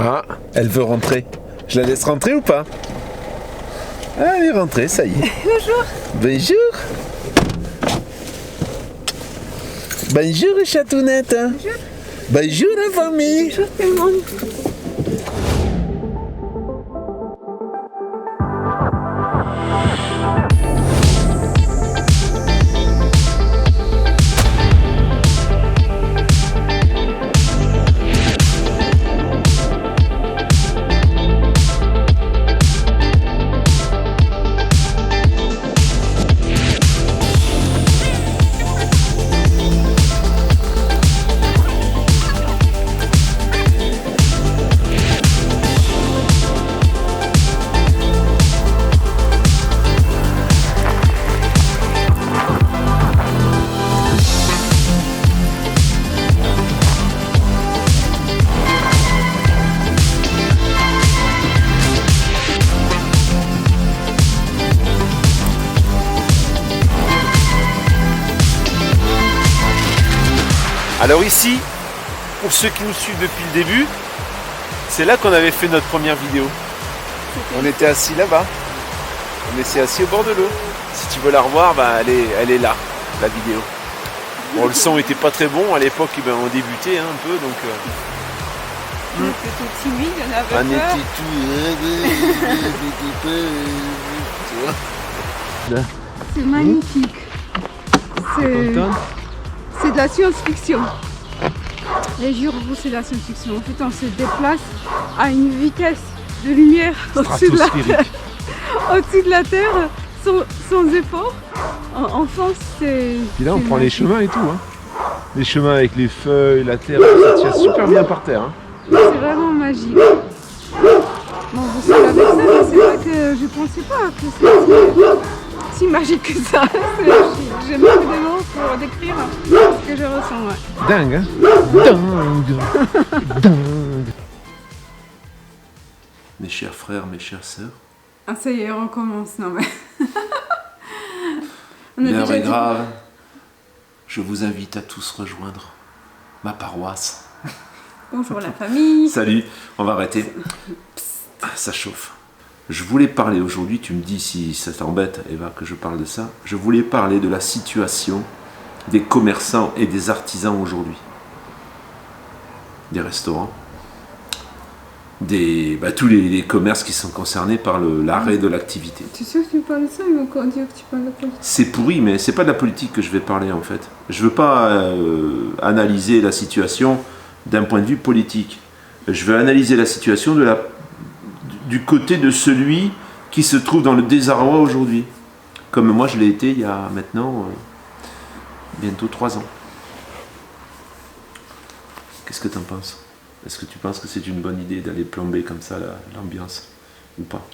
Ah, elle veut rentrer. Je la laisse rentrer ou pas? Ah, elle est rentrée, ça y est. Bonjour. Bonjour. Bonjour, chatounette. Bonjour. Bonjour, la famille. Bonjour tout le monde. Alors ici, pour ceux qui nous suivent depuis le début, c'est là qu'on avait fait notre première vidéo. On était assis là-bas. On était assis au bord de l'eau. Si tu veux la revoir, bah, elle est là, la vidéo. Bon, le son était pas très bon à l'époque, ben, on débutait un peu, donc... On était tout timide, on avait on peur. était tout... C'est magnifique. C'est de la science-fiction. Les jours où c'est de la science-fiction. En fait, on se déplace à une vitesse de lumière au-dessus de la Terre. Au-dessus de la Terre, sans effort. Enfin, c'est... Puis là, on prend les magique. chemins et tout. Hein. Les chemins avec les feuilles, la terre, ça tient super bien par terre. Hein. C'est vraiment magique. Bon, je suis avec ça, mais c'est vrai que je pensais pas que c'était si magique que ça. J'ai manque de mots pour décrire ce que je ressens. Ouais. Dingue, hein? Dingue. Dingue. Mes chers frères, mes chères sœurs, Ah, ça y est, on recommence. Non, mais... on a l'heure déjà est dit- grave. Je vous invite à tous rejoindre ma paroisse. Bonjour la famille. Salut, on va arrêter. Ça chauffe. Je voulais parler aujourd'hui, tu me dis si ça t'embête, Eva, que je parle de ça. Je voulais parler de la situation des commerçants et des artisans aujourd'hui. Des restaurants. Tous les commerces qui sont concernés par l'arrêt de l'activité. Tu sais que tu parles de ça, il va encore dire que tu parles de politique. C'est pourri, mais c'est pas de la politique que je vais parler en fait. Je veux pas analyser la situation d'un point de vue politique. Je veux analyser la situation du côté de celui qui se trouve dans le désarroi aujourd'hui. Comme moi je l'ai été il y a maintenant bientôt 3 ans. Qu'est-ce que tu en penses? Est-ce que tu penses que c'est une bonne idée d'aller plomber comme ça l'ambiance ou pas?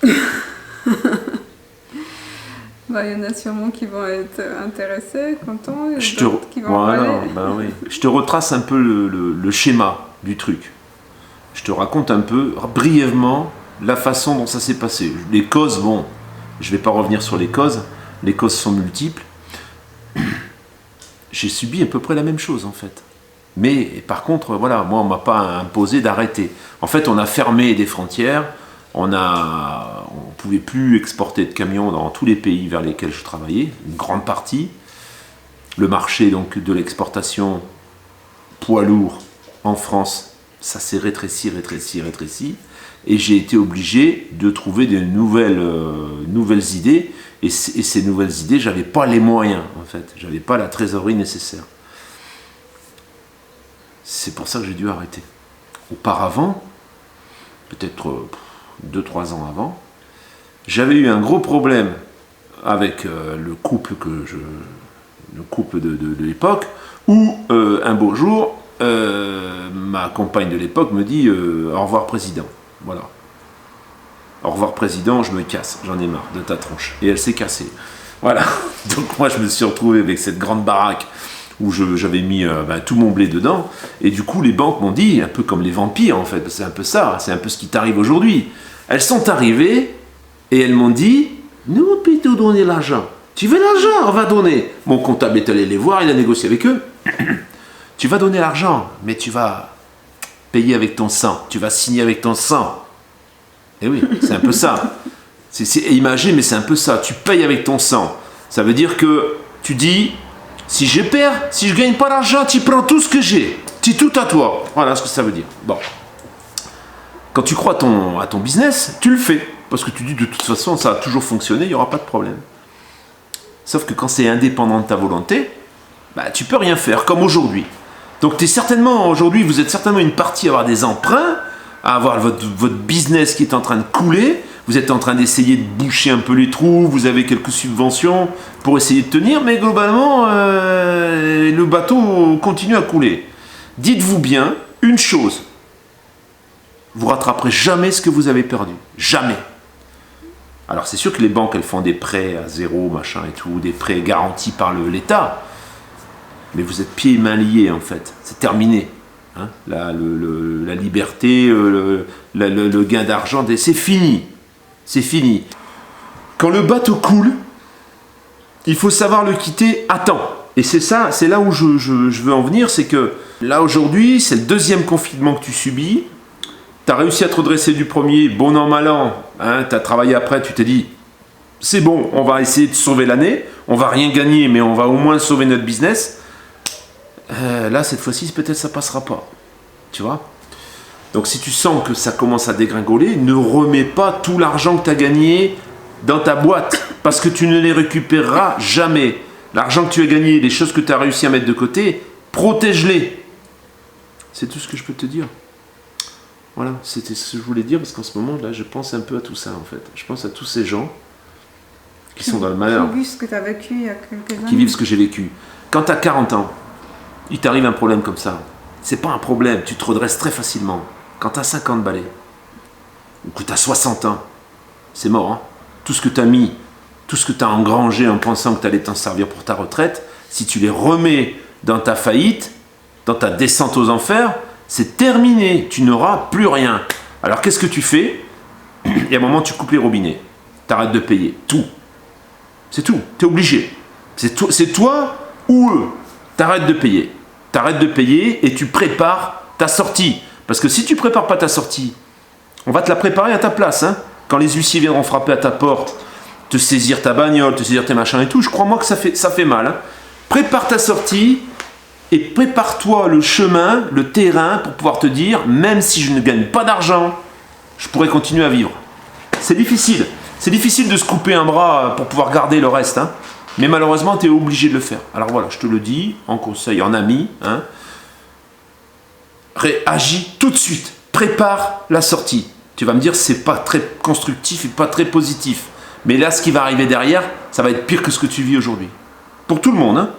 Bah, il y en a sûrement qui vont être intéressés, contents, et Je te, d'autres qui vont voilà, râler. ben oui. Je te retrace un peu le schéma du truc. Je te raconte un peu brièvement la façon dont ça s'est passé. Les causes, bon, je ne vais pas revenir sur les causes sont multiples. J'ai subi à peu près la même chose en fait. Mais par contre, voilà, moi on ne m'a pas imposé d'arrêter. En fait, on a fermé des frontières, on ne pouvait plus exporter de camions dans tous les pays vers lesquels je travaillais, une grande partie. Le marché donc, de l'exportation poids lourd en France, ça s'est rétréci. Et j'ai été obligé de trouver de nouvelles idées. Et ces nouvelles idées, j'avais pas les moyens en fait. J'avais pas la trésorerie nécessaire. C'est pour ça que j'ai dû arrêter. Auparavant, peut-être 2-3 ans avant, j'avais eu un gros problème avec le couple de l'époque, où un beau jour, ma compagne de l'époque me dit au revoir président. Voilà. Au revoir président, je me casse, j'en ai marre de ta tronche. Et elle s'est cassée. Voilà. Donc moi je me suis retrouvé avec cette grande baraque où j'avais mis tout mon blé dedans, et du coup les banques m'ont dit, un peu comme les vampires en fait, c'est un peu ça, c'est un peu ce qui t'arrive aujourd'hui. Elles sont arrivées, et elles m'ont dit, nous on peut te donner l'argent. Tu veux l'argent, on va donner. Mon comptable est allé les voir, il a négocié avec eux. Tu vas donner l'argent, mais tu vas payer avec ton sang. Tu vas signer avec ton sang. Et oui, c'est un peu ça. C'est imagé, mais c'est un peu ça. Tu payes avec ton sang. Ça veut dire que tu dis, si je perds, si je gagne pas d'argent, tu prends tout ce que j'ai. C'est tout à toi. Voilà ce que ça veut dire. Bon. Quand tu crois à ton business, tu le fais. Parce que tu dis, de toute façon, ça a toujours fonctionné, il n'y aura pas de problème. Sauf que quand c'est indépendant de ta volonté, bah, tu peux rien faire, comme aujourd'hui. Donc aujourd'hui, vous êtes certainement une partie à avoir des emprunts, à avoir votre business qui est en train de couler, vous êtes en train d'essayer de boucher un peu les trous, vous avez quelques subventions pour essayer de tenir, mais globalement, le bateau continue à couler. Dites-vous bien une chose, vous rattraperez jamais ce que vous avez perdu. Jamais. Alors c'est sûr que les banques, elles font des prêts à zéro, machin et tout, des prêts garantis par l'État, mais vous êtes pieds et mains liés en fait, c'est terminé. Hein, la liberté, le gain d'argent, c'est fini. C'est fini. Quand le bateau coule, il faut savoir le quitter à temps. Et c'est là où je veux en venir, c'est que là aujourd'hui, c'est le deuxième confinement que tu subis. Tu as réussi à te redresser du premier, bon an, mal an. Hein, tu as travaillé après, tu t'es dit, c'est bon, on va essayer de sauver l'année. On va rien gagner, mais on va au moins sauver notre business. Là, cette fois-ci, peut-être ça passera pas. Tu vois ? Donc, si tu sens que ça commence à dégringoler, ne remets pas tout l'argent que tu as gagné dans ta boîte. Parce que tu ne les récupéreras jamais. L'argent que tu as gagné, les choses que tu as réussi à mettre de côté, protège-les. C'est tout ce que je peux te dire. Voilà, c'était ce que je voulais dire, parce qu'en ce moment, là, je pense un peu à tout ça, en fait. Je pense à tous ces gens qui sont dans le malheur. Qui vivent ce que tu as vécu il y a quelques années. Qui vivent ce que j'ai vécu. Quand tu as 40 ans, il t'arrive un problème comme ça. C'est pas un problème, tu te redresses très facilement. Quand tu as 50 balais, ou que tu as 60 ans, c'est mort. Hein. Tout ce que tu as mis, tout ce que tu as engrangé en pensant que tu allais t'en servir pour ta retraite, si tu les remets dans ta faillite, dans ta descente aux enfers, c'est terminé, tu n'auras plus rien. Alors qu'est-ce que tu fais ? Il y a un moment, tu coupes les robinets, tu arrêtes de payer, tout. C'est tout, tu es obligé. C'est toi ou eux. Tu arrêtes de payer. Tu arrêtes de payer et tu prépares ta sortie. Parce que si tu ne prépares pas ta sortie, on va te la préparer à ta place. Hein. Quand les huissiers viendront frapper à ta porte, te saisir ta bagnole, te saisir tes machins et tout, je crois moi que ça fait mal. Hein. Prépare ta sortie. Et prépare-toi le chemin, le terrain, pour pouvoir te dire, même si je ne gagne pas d'argent, je pourrais continuer à vivre. C'est difficile. C'est difficile de se couper un bras pour pouvoir garder le reste. Hein. Mais malheureusement, tu es obligé de le faire. Alors voilà, je te le dis, en conseil, en ami. Hein. Agis tout de suite. Prépare la sortie. Tu vas me dire, c'est pas très constructif et pas très positif. Mais là, ce qui va arriver derrière, ça va être pire que ce que tu vis aujourd'hui. Pour tout le monde, hein.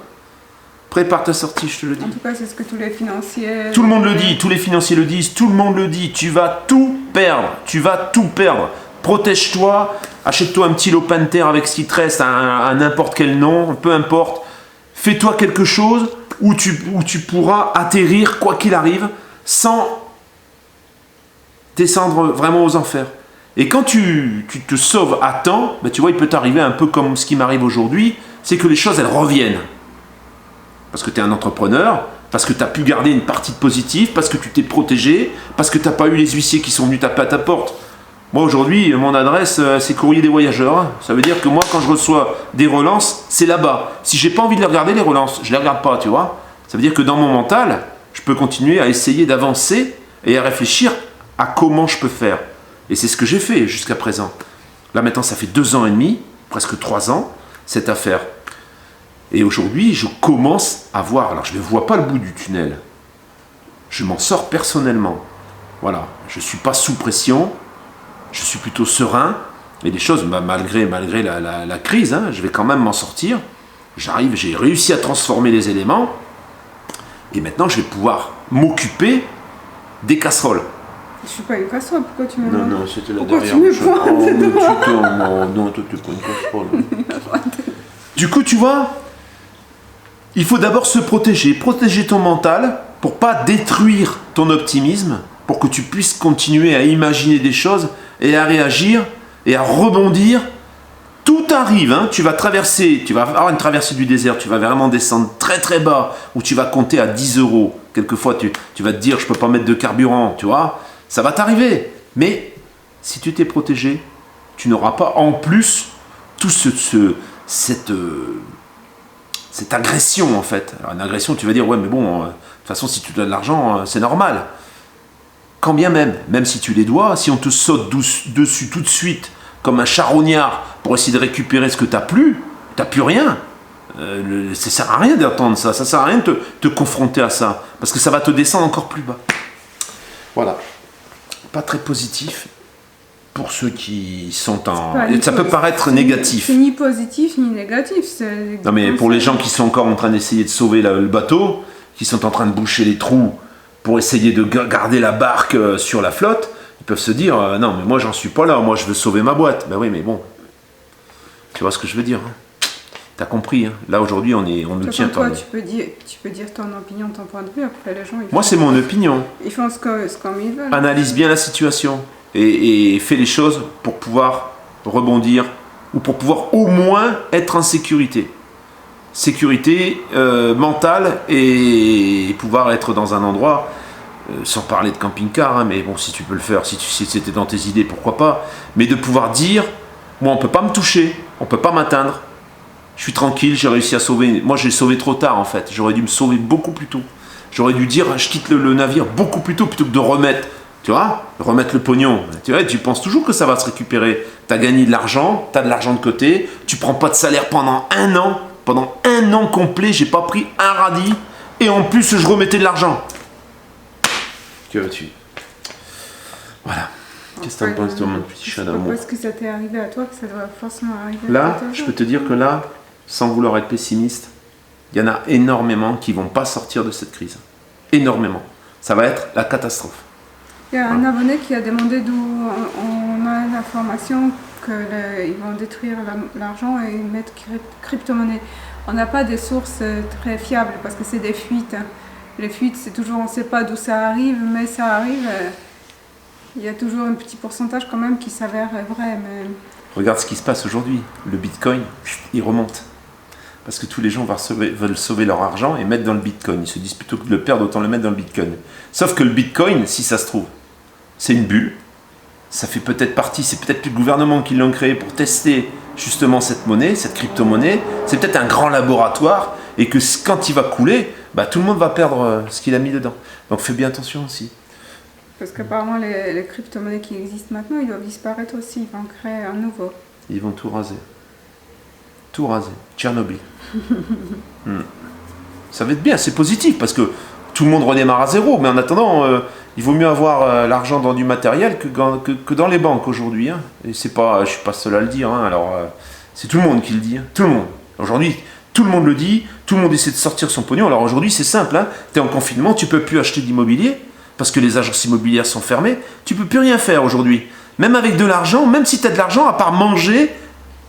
Prépare ta sortie, je te le dis. En tout cas, c'est ce que tous les financiers... Tout le monde le dit, tous les financiers le disent, tout le monde le dit. Tu vas tout perdre, tu vas tout perdre. Protège-toi, achète-toi un petit lopin de terre avec ce qui te reste, à n'importe quel nom, peu importe. Fais-toi quelque chose où tu pourras atterrir, quoi qu'il arrive, sans descendre vraiment aux enfers. Et quand tu te sauves à temps, ben tu vois, il peut t'arriver un peu comme ce qui m'arrive aujourd'hui, c'est que les choses, elles reviennent. Parce que tu es un entrepreneur, parce que tu as pu garder une partie de positif, parce que tu t'es protégé, parce que tu n'as pas eu les huissiers qui sont venus taper à ta porte. Moi aujourd'hui, mon adresse, c'est Courrier des Voyageurs. Ça veut dire que moi, quand je reçois des relances, c'est là-bas. Si j'ai pas envie de les regarder, les relances, je les regarde pas, tu vois. Ça veut dire que dans mon mental, je peux continuer à essayer d'avancer et à réfléchir à comment je peux faire. Et c'est ce que j'ai fait jusqu'à présent. Là maintenant, ça fait 2 ans et demi, presque 3 ans, cette affaire. Et aujourd'hui, je commence à voir, alors je ne vois pas le bout du tunnel, je m'en sors personnellement. Voilà, je ne suis pas sous pression, je suis plutôt serein, et les choses, malgré la crise, hein, je vais quand même m'en sortir. J'arrive, j'ai réussi à transformer les éléments, et maintenant je vais pouvoir m'occuper des casseroles. Je suis pas une casserole, pourquoi tu me demandes ? Non, c'était là pourquoi derrière. Tu me pointes non, toi tu prends une casserole. Du coup, tu vois, il faut d'abord se protéger ton mental pour pas détruire ton optimisme, pour que tu puisses continuer à imaginer des choses et à réagir et à rebondir. Tout arrive, hein. Tu vas avoir une traversée du désert, tu vas vraiment descendre très très bas, où tu vas compter à 10 €, Quelquefois, tu vas te dire, je peux pas mettre de carburant, tu vois. Ça va t'arriver. Mais si tu t'es protégé, tu n'auras pas en plus tout cette agression, en fait. Alors, une agression, tu vas dire, ouais, mais bon, de toute façon, si tu dois de l'argent, c'est normal. Quand bien même si tu les dois, si on te saute dessus tout de suite, comme un charognard, pour essayer de récupérer ce que tu n'as plus rien. Ça sert à rien d'attendre ça sert à rien de te confronter à ça, parce que ça va te descendre encore plus bas. Voilà. Pas très positif pour ceux qui sont en... Ça peut paraître négatif. C'est ni positif ni négatif. Non mais pour les gens qui sont encore en train d'essayer de sauver le bateau, qui sont en train de boucher les trous pour essayer de garder la barque sur la flotte, ils peuvent se dire non mais moi j'en suis pas là, moi je veux sauver ma boîte. Ben oui mais bon, tu vois ce que je veux dire, hein. T'as compris, hein. Là aujourd'hui on nous tient. Toi tu peux dire ton opinion, ton point de vue, après les gens... Moi c'est mon opinion. Ils font ce comme ils veulent. Analyse bien la situation et fais les choses pour pouvoir rebondir ou pour pouvoir au moins être en sécurité. Sécurité mentale et pouvoir être dans un endroit, sans parler de camping-car, hein, mais bon, si tu peux le faire, si c'était dans tes idées, pourquoi pas, mais de pouvoir dire, moi on peut pas me toucher, on peut pas m'atteindre, je suis tranquille, j'ai réussi à sauver, moi j'ai sauvé trop tard en fait, j'aurais dû me sauver beaucoup plus tôt, j'aurais dû dire, je quitte le navire beaucoup plus tôt, plutôt que de remettre, tu vois, remettre le pognon, tu vois, tu penses toujours que ça va se récupérer, tu as gagné de l'argent, tu as de l'argent de côté, tu prends pas de salaire pendant un an complet, j'ai pas pris un radis, et en plus je remettais de l'argent. Que veux-tu? Voilà. Qu'est-ce que t'en penses, toi, mon petit chat d'amour? Est-ce que ça t'est arrivé à toi, que ça doit forcément arriver là, à toi? Je peux te dire que là, sans vouloir être pessimiste, il y en a énormément qui vont pas sortir de cette crise. Énormément. Ça va être la catastrophe. Il y a un abonné qui a demandé d'où on a l'information qu'ils vont détruire l'argent et mettre crypto-monnaie. On n'a pas des sources très fiables parce que c'est des fuites. Les fuites, c'est toujours, on ne sait pas d'où ça arrive, mais ça arrive. Il y a toujours un petit pourcentage quand même qui s'avère vrai. Mais... Regarde ce qui se passe aujourd'hui. Le Bitcoin, il remonte. Parce que tous les gens veulent sauver leur argent et mettre dans le Bitcoin. Ils se disent plutôt que de le perdre, autant le mettre dans le Bitcoin. Sauf que le Bitcoin, si ça se trouve, c'est une bulle. Ça fait peut-être partie, c'est peut-être le gouvernement qui l'a créé pour tester justement cette monnaie, cette crypto-monnaie. C'est peut-être un grand laboratoire et que quand il va couler, bah, tout le monde va perdre ce qu'il a mis dedans. Donc fais bien attention aussi. Parce qu'apparemment les crypto-monnaies qui existent maintenant, ils doivent disparaître aussi, ils vont créer un nouveau. Ils vont tout raser. Tout raser. Tchernobyl. Ça va être bien, c'est positif parce que tout le monde redémarre à zéro. Mais en attendant, il vaut mieux avoir l'argent dans du matériel que dans les banques aujourd'hui. Hein. Et c'est pas, je suis pas seul à le dire. Hein. Alors, c'est tout le monde qui le dit. Hein. Tout le monde. Aujourd'hui, tout le monde le dit. Tout le monde essaie de sortir son pognon. Alors aujourd'hui, c'est simple. Hein. Tu es en confinement, tu peux plus acheter d'immobilier parce que les agences immobilières sont fermées. Tu peux plus rien faire aujourd'hui. Même avec de l'argent, même si tu as de l'argent, à part manger,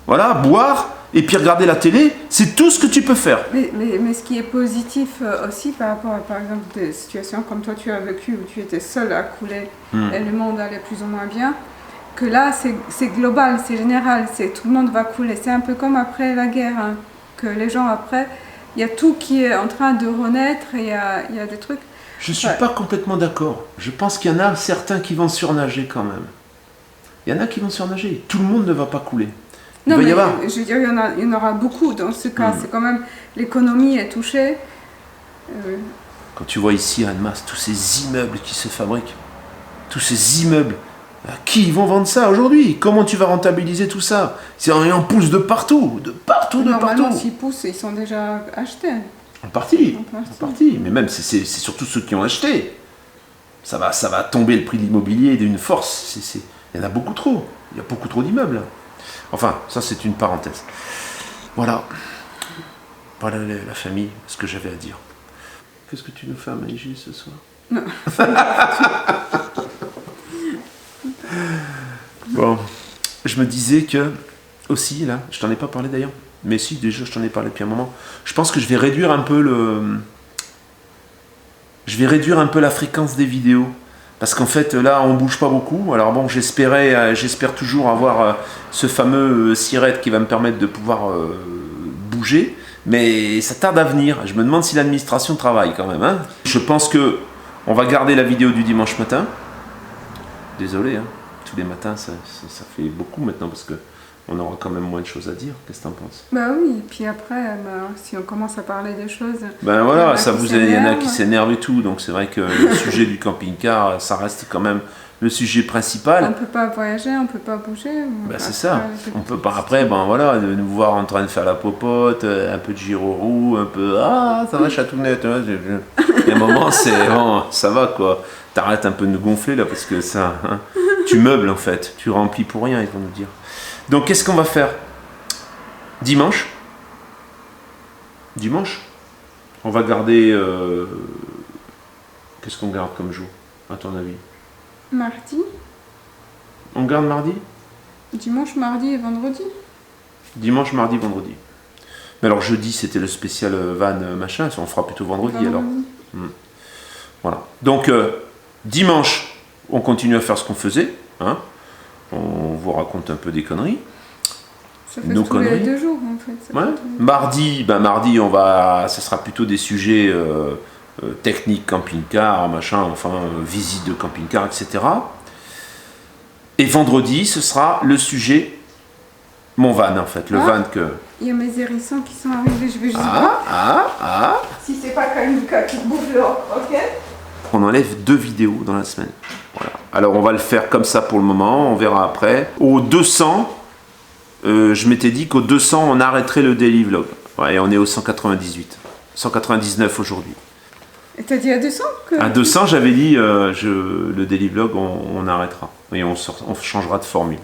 voilà, boire et puis regarder la télé, c'est tout ce que tu peux faire. Mais ce qui est positif aussi par rapport à, par exemple, des situations comme toi tu as vécu où tu étais seul à couler et le monde allait plus ou moins bien, que là c'est global, c'est général, tout le monde va couler. C'est un peu comme après la guerre, hein, que les gens après, il y a tout qui est en train de renaître et il y a des trucs. Je ne suis pas complètement d'accord. Je pense qu'il y en a certains qui vont surnager quand même. Il y en a qui vont surnager. Tout le monde ne va pas couler. Non, mais je veux dire, il y en aura beaucoup dans ce cas. C'est quand même, l'économie est touchée. Quand tu vois ici à Annemasse tous ces immeubles qui se fabriquent, tous ces immeubles, à qui ils vont vendre ça aujourd'hui? Comment tu vas rentabiliser tout ça? C'est en pousse de partout, de partout. Normalement, s'ils poussent, ils sont déjà achetés. En partie. Mais même, c'est surtout ceux qui ont acheté. Ça va tomber le prix de l'immobilier d'une force. Il y en a beaucoup trop. Il y a beaucoup trop d'immeubles. Enfin, ça c'est une parenthèse. Voilà. Voilà la famille, ce que j'avais à dire. Qu'est-ce que tu nous fais à manger ce soir? Non. Bon, je me disais que, aussi là, je t'en ai pas parlé d'ailleurs, mais si, déjà je t'en ai parlé depuis un moment, je pense que je vais réduire un peu la fréquence des vidéos. Parce qu'en fait, là, on bouge pas beaucoup. Alors bon, j'espère toujours avoir ce fameux SIRET qui va me permettre de pouvoir bouger. Mais ça tarde à venir. Je me demande si l'administration travaille quand même. Hein. Je pense que on va garder la vidéo du dimanche matin. Désolé, hein. Tous les matins, ça fait beaucoup maintenant parce que on aura quand même moins de choses à dire. Qu'est-ce que t'en penses? Bah oui, et puis après, si on commence à parler des choses... Ben voilà, il y en a qui s'énervent et tout. Donc c'est vrai que le sujet du camping-car, ça reste quand même le sujet principal. On peut pas voyager, on peut pas bouger. Ben c'est ça. On peut pas après, voilà, de nous voir en train de faire la popote, un peu de giro-roue, un peu ça va chatounette. Hein, il y a un moment, c'est bon, ça va quoi. T'arrêtes un peu de nous gonfler là parce que ça, hein, tu meubles en fait, tu remplis pour rien, ils vont nous dire. Donc qu'est-ce qu'on va faire dimanche, on va garder. Qu'est-ce qu'on garde comme jour, à ton avis? Mardi. On garde mardi? Dimanche, mardi et vendredi. Dimanche, mardi, vendredi. Mais alors jeudi, c'était le spécial van machin, on fera plutôt vendredi. Alors. Voilà. Donc dimanche, on continue à faire ce qu'on faisait. Hein. On vous raconte un peu des conneries. Ça fait tous les 2 jours en fait. Ouais. Mardi, ce sera plutôt des sujets techniques, camping-car, machin, enfin, visite de camping-car, etc. Et vendredi, ce sera le sujet mon van en fait, le van que... Il y a mes hérissons qui sont arrivés, je vais juste voir. Si c'est pas Kalinka qui bouffe dehors, ok? On enlève 2 vidéos dans la semaine. Voilà. Alors on va le faire comme ça pour le moment, on verra après. Au 200, je m'étais dit qu'au 200 on arrêterait le daily vlog. Ouais, et on est au 198. 199 aujourd'hui. Et t'as dit à 200 À 200 j'avais dit le daily vlog on arrêtera. Et on changera de formule.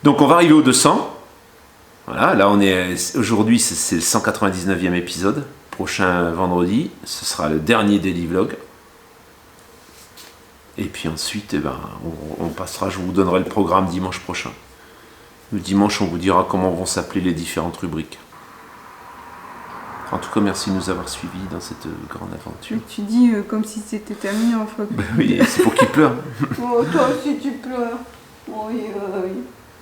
Donc on va arriver au 200. Voilà, là on est aujourd'hui c'est le 199e épisode. Prochain vendredi, ce sera le dernier daily vlog. Et puis ensuite, on passera, je vous donnerai le programme dimanche prochain. Le dimanche, on vous dira comment vont s'appeler les différentes rubriques. En tout cas, merci de nous avoir suivis dans cette grande aventure. Mais tu dis comme si c'était ta mie en fait. Oui, c'est pour qu'il pleure. Oh, toi aussi tu pleures. Oui.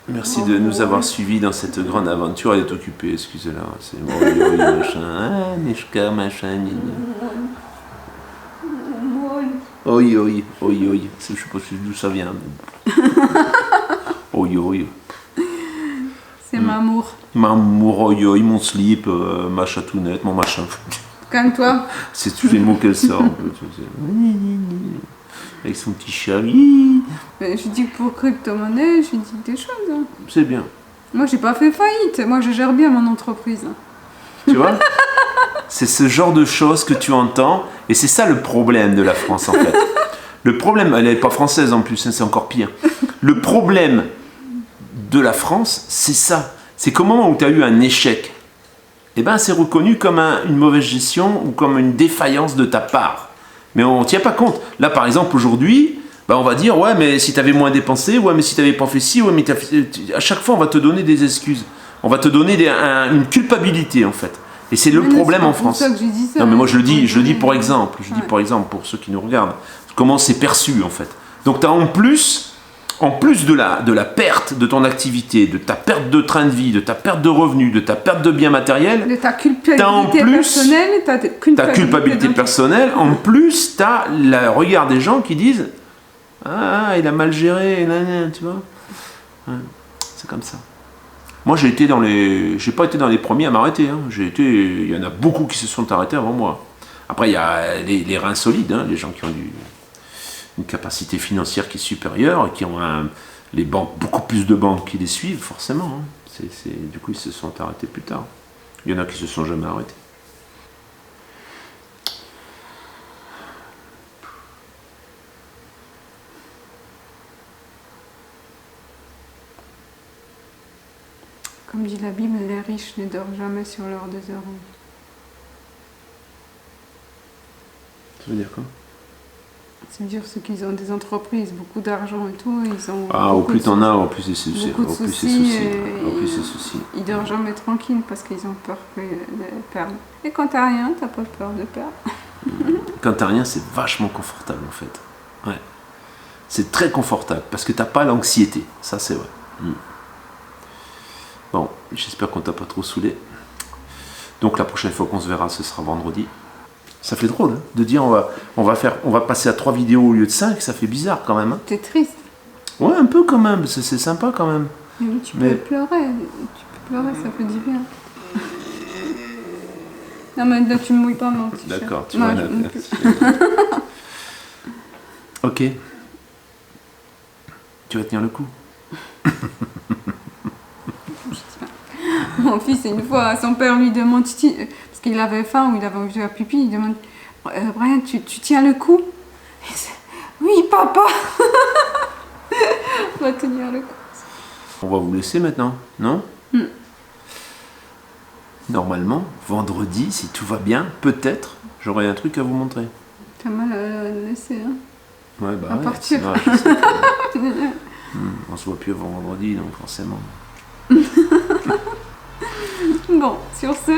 Merci de nous avoir suivis dans cette grande aventure. Elle est occupée, excusez-la. C'est oui, machin. Nishka, machin. Oui. Je sais pas d'où ça vient. Oui. C'est Mamour. Mamour, oui, mon slip, ma chatounette, mon machin. Calme-toi. C'est tous les mots qu'elle sort. Avec son petit chéri. Je dis que pour crypto-monnaie, je dis des choses. Hein. C'est bien. Moi, j'ai pas fait faillite. Moi, je gère bien mon entreprise. Tu vois? C'est ce genre de choses que tu entends. Et c'est ça le problème de la France, en fait. Le problème, elle n'est pas française en plus, hein, c'est encore pire. Le problème de la France, c'est ça. C'est qu'au moment où tu as eu un échec, eh ben, c'est reconnu comme une mauvaise gestion ou comme une défaillance de ta part. Mais on ne tient pas compte. Là, par exemple, aujourd'hui, on va dire, ouais, mais si tu avais moins dépensé, ouais, mais si tu n'avais pas fait ci, ouais, mais à chaque fois, on va te donner des excuses. On va te donner une culpabilité, en fait. Et c'est le problème en France. C'est pour ça que j'ai dit ça. Non, mais moi, je le dis pour exemple. Je dis pour exemple, pour ceux qui nous regardent. Comment c'est perçu, en fait. Donc, tu as en plus de la perte de ton activité, de ta perte de train de vie, de ta perte de revenus, de ta perte de biens matériels, de ta culpabilité personnelle, ta culpabilité personnelle, en plus, tu as le regard des gens qui disent « Ah, il a mal géré, tu vois ?» Ouais, c'est comme ça. Moi, j'ai pas été dans les premiers à m'arrêter. Hein. Il y en a beaucoup qui se sont arrêtés avant moi. Après, il y a les reins solides, hein, les gens qui ont une capacité financière qui est supérieure et qui ont les banques, beaucoup plus de banques qui les suivent, forcément. Hein. Du coup, ils se sont arrêtés plus tard. Il y en a qui se sont jamais arrêtés. Comme dit la Bible, les riches ne dorment jamais sur leurs 2 euros. Ça veut dire quoi? Ça veut dire ceux qui ont des entreprises, beaucoup d'argent et tout, ils ont... au plus t'en as, au plus c'est soucis. Ils dorment jamais tranquilles parce qu'ils ont peur de perdre. Et quand t'as rien, t'as pas peur de perdre. Quand t'as rien, c'est vachement confortable en fait. Ouais. C'est très confortable parce que t'as pas l'anxiété. Ça, c'est vrai. Bon, j'espère qu'on t'a pas trop saoulé. Donc la prochaine fois qu'on se verra, ce sera vendredi. Ça fait drôle hein, de dire on va passer à 3 vidéos au lieu de 5, ça fait bizarre quand même. Hein. T'es triste. Ouais, un peu quand même, c'est sympa quand même. Mais oui, tu peux pleurer, ça fait du bien. Non mais là tu me mouilles pas mon t-shirt. D'accord, tu vois. Ok. Tu vas tenir le coup. Mon fils, une fois, son père lui demande, parce qu'il avait faim ou il avait envie de faire pipi, il demande, Brian, tu tiens le coup? Il dit, oui, papa. On va tenir le coup. On va vous laisser maintenant, non? Normalement, vendredi, si tout va bien, peut-être, j'aurai un truc à vous montrer. T'as mal à laisser, hein? Ouais, bah à partir. Vrai, je sais on se voit plus avant vendredi, donc forcément. Bon, sur ce...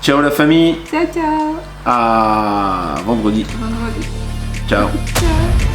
Ciao la famille. Ciao, ciao. À vendredi. Vendredi. Ciao. Ciao.